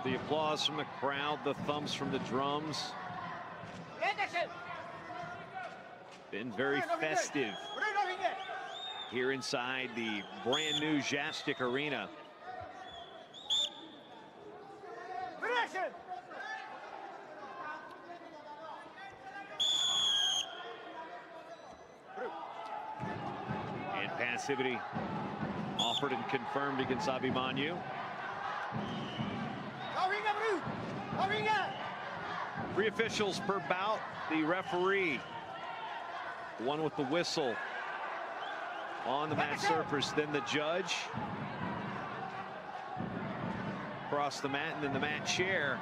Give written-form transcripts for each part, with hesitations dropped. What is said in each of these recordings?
The applause from the crowd, the thumbs from the drums. Been very festive here inside the brand new Jastik Arena. And passivity offered and confirmed against Abimanyu. 3 officials per bout. The referee, the one with the whistle on the mat surface, then the judge across the mat, and then the mat chair.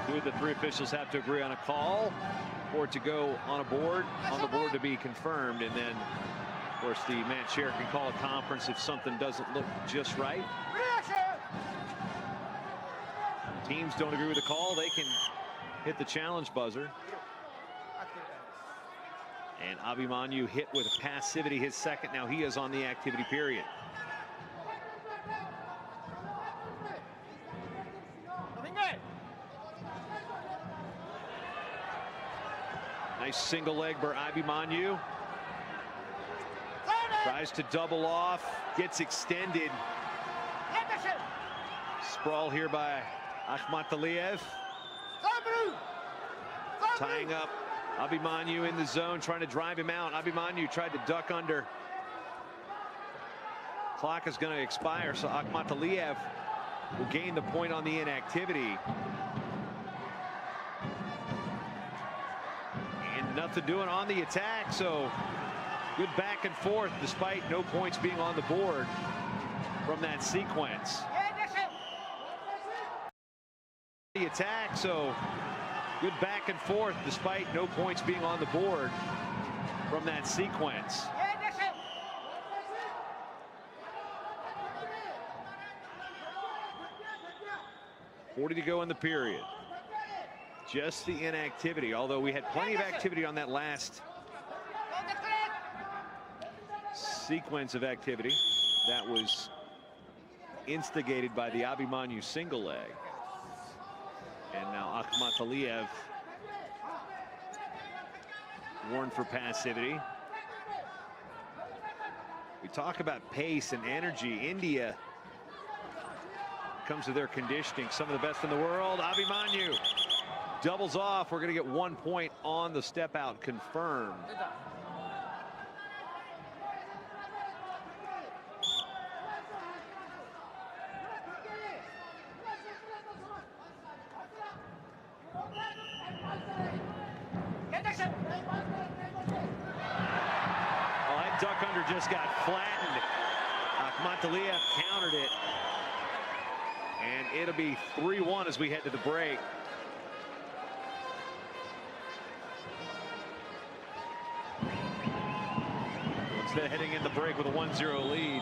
Two of the 3 officials have to agree on a call for it to go on the board to be confirmed, and then of course the mat chair can call a conference if something doesn't look just right. Teams don't agree with the call, they can hit the challenge buzzer. And Abimanyu hit with passivity, his second. Now he is on the activity period. Nice single leg by Abimanyu. Tries to double off, gets extended. Sprawl here by Akhmataliyev. Tying up Abimanyu in the zone, trying to drive him out. Abimanyu tried to duck under. Clock is going to expire, so Akhmataliyev will gain the point on the inactivity. And nothing doing on the attack, so good back and forth despite no points being on the board from that sequence. The attack, so good back and forth despite no points being on the board from that sequence. .40 to go in the period. Just the inactivity, although we had plenty of activity on that last sequence of activity that was instigated by the Abimanyu single leg. And now Akhmataliyev warned for passivity. We talk about pace and energy. India comes to their conditioning, some of the best in the world. Abimanyu doubles off. We're going to get 1 point on the step out confirmed. Duck under just got flattened. Akhmataliyev countered it. And it'll be 3-1 as we head to the break. Instead heading in the break with a 1-0 lead.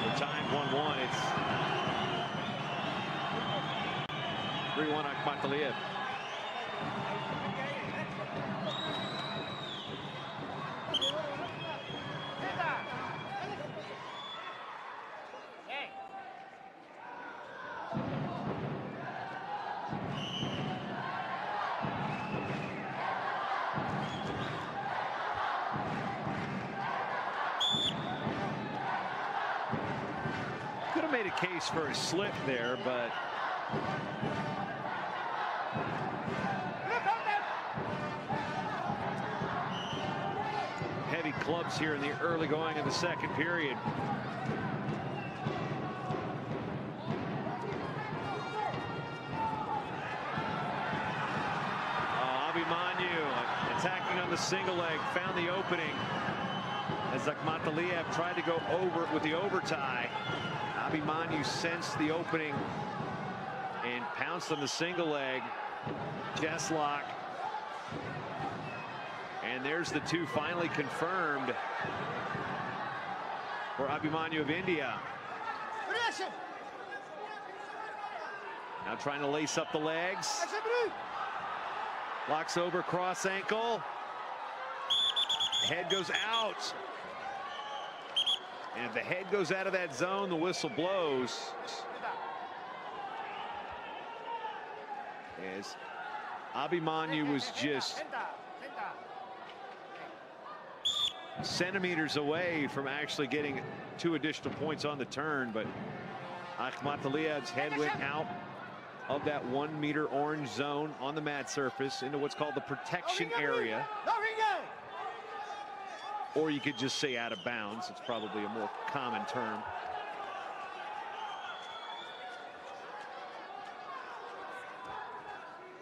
The time 1-1. It's 3-1 Akhmataliyev. Made a case for a slip there, but heavy clubs here in the early going of the second period. Abimanyu attacking on the single leg, found the opening as Akhmataliyev tried to go over with the overtie. Abimanyu sensed the opening and pounced on the single leg. Chest lock And there's the 2 finally confirmed for Abhimanyu of India. Now trying to lace up the legs. Locks over, cross ankle. Head goes out. And if the head goes out of that zone, the whistle blows. As Abhimanyu was just centimeters away from actually getting 2 additional points on the turn, but Akhmataliev's head went out of that 1 meter orange zone on the mat surface into what's called the protection area. Or you could just say out of bounds. It's probably a more common term.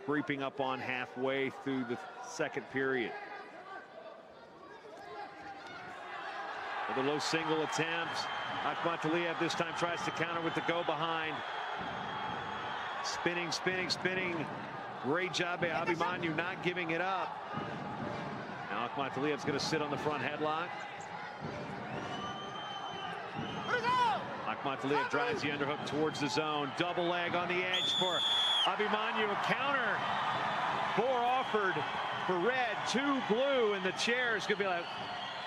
Creeping up on halfway through the second period. With a low single attempt, Akhmataliev this time tries to counter with the go behind. Spinning, spinning, spinning. Great job by Abhimanyu not giving it up. Now Akhmataliev's going to sit on the front headlock. Akhmataliev drives the underhook towards the zone. Double leg on the edge for Abhimanyu. A counter. 4 offered for red, 2 blue, and the chair is going to be like,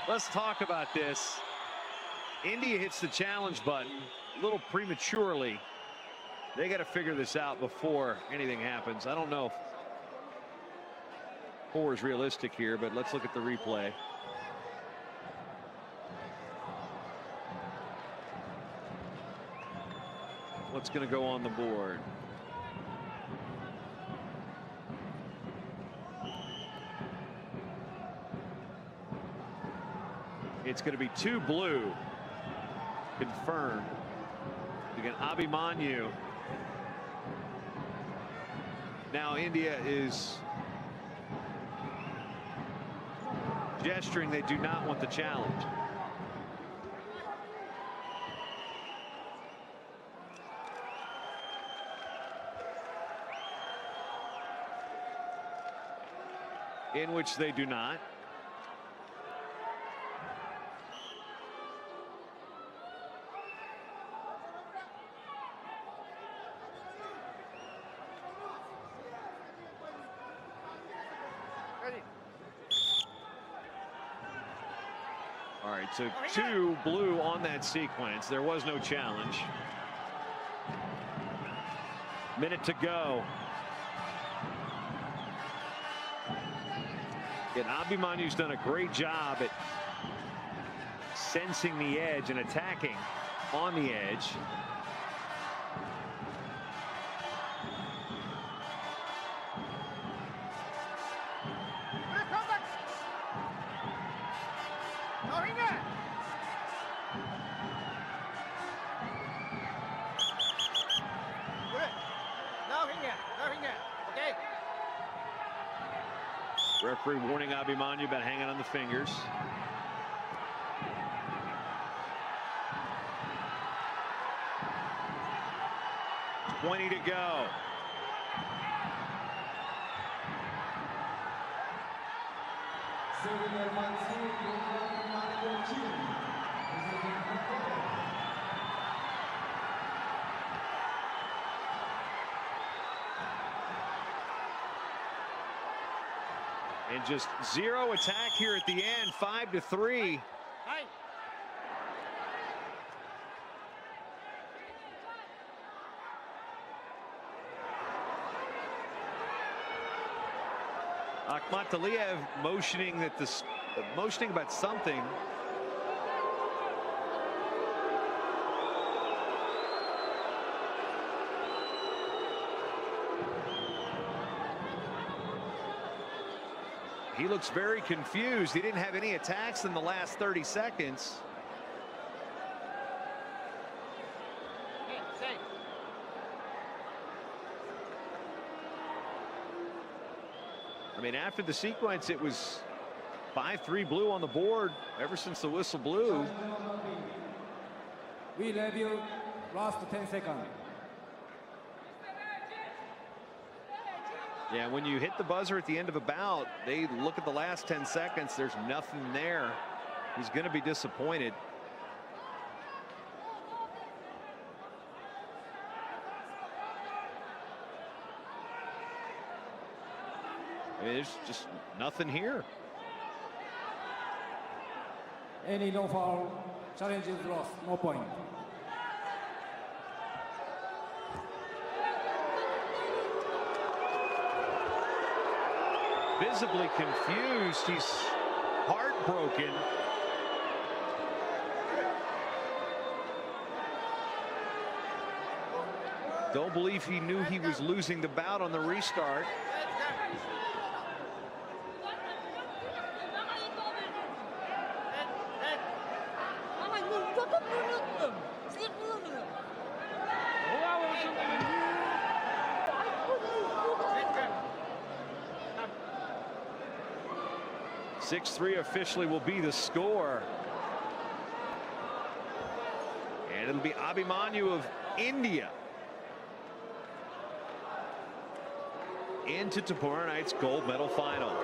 let's talk about this. India hits the challenge button a little prematurely. They got to figure this out before anything happens. I don't know if 4 is realistic here, but let's look at the replay. What's going to go on the board? It's going to be 2 blue confirmed. Again, Abhimanyu. Now India is gesturing they do not want the challenge. In which they do not. All right, so 2 blue on that sequence. There was no challenge. Minute to go. And Abhimanyu's done a great job at sensing the edge and attacking on the edge. Referee warning Abhimanyu about hanging on the fingers. $20 to go. And just 0 attack here at the end, 5-3. Akhmataliev motioning that motioning about something. He looks very confused. He didn't have any attacks in the last 30 seconds. I mean, after the sequence, it was 5-3 blue on the board ever since the whistle blew. We review last 10 seconds. Yeah, when you hit the buzzer at the end of a bout, they look at the last 10 seconds. There's nothing there. He's going to be disappointed. I mean, there's just nothing here. Any no foul, challenge is lost, no point. Visibly confused. He's heartbroken. Don't believe he knew he was losing the bout on the restart. .6-3 officially will be the score. And it'll be Abhimanyu of India into tomorrow night's gold medal final.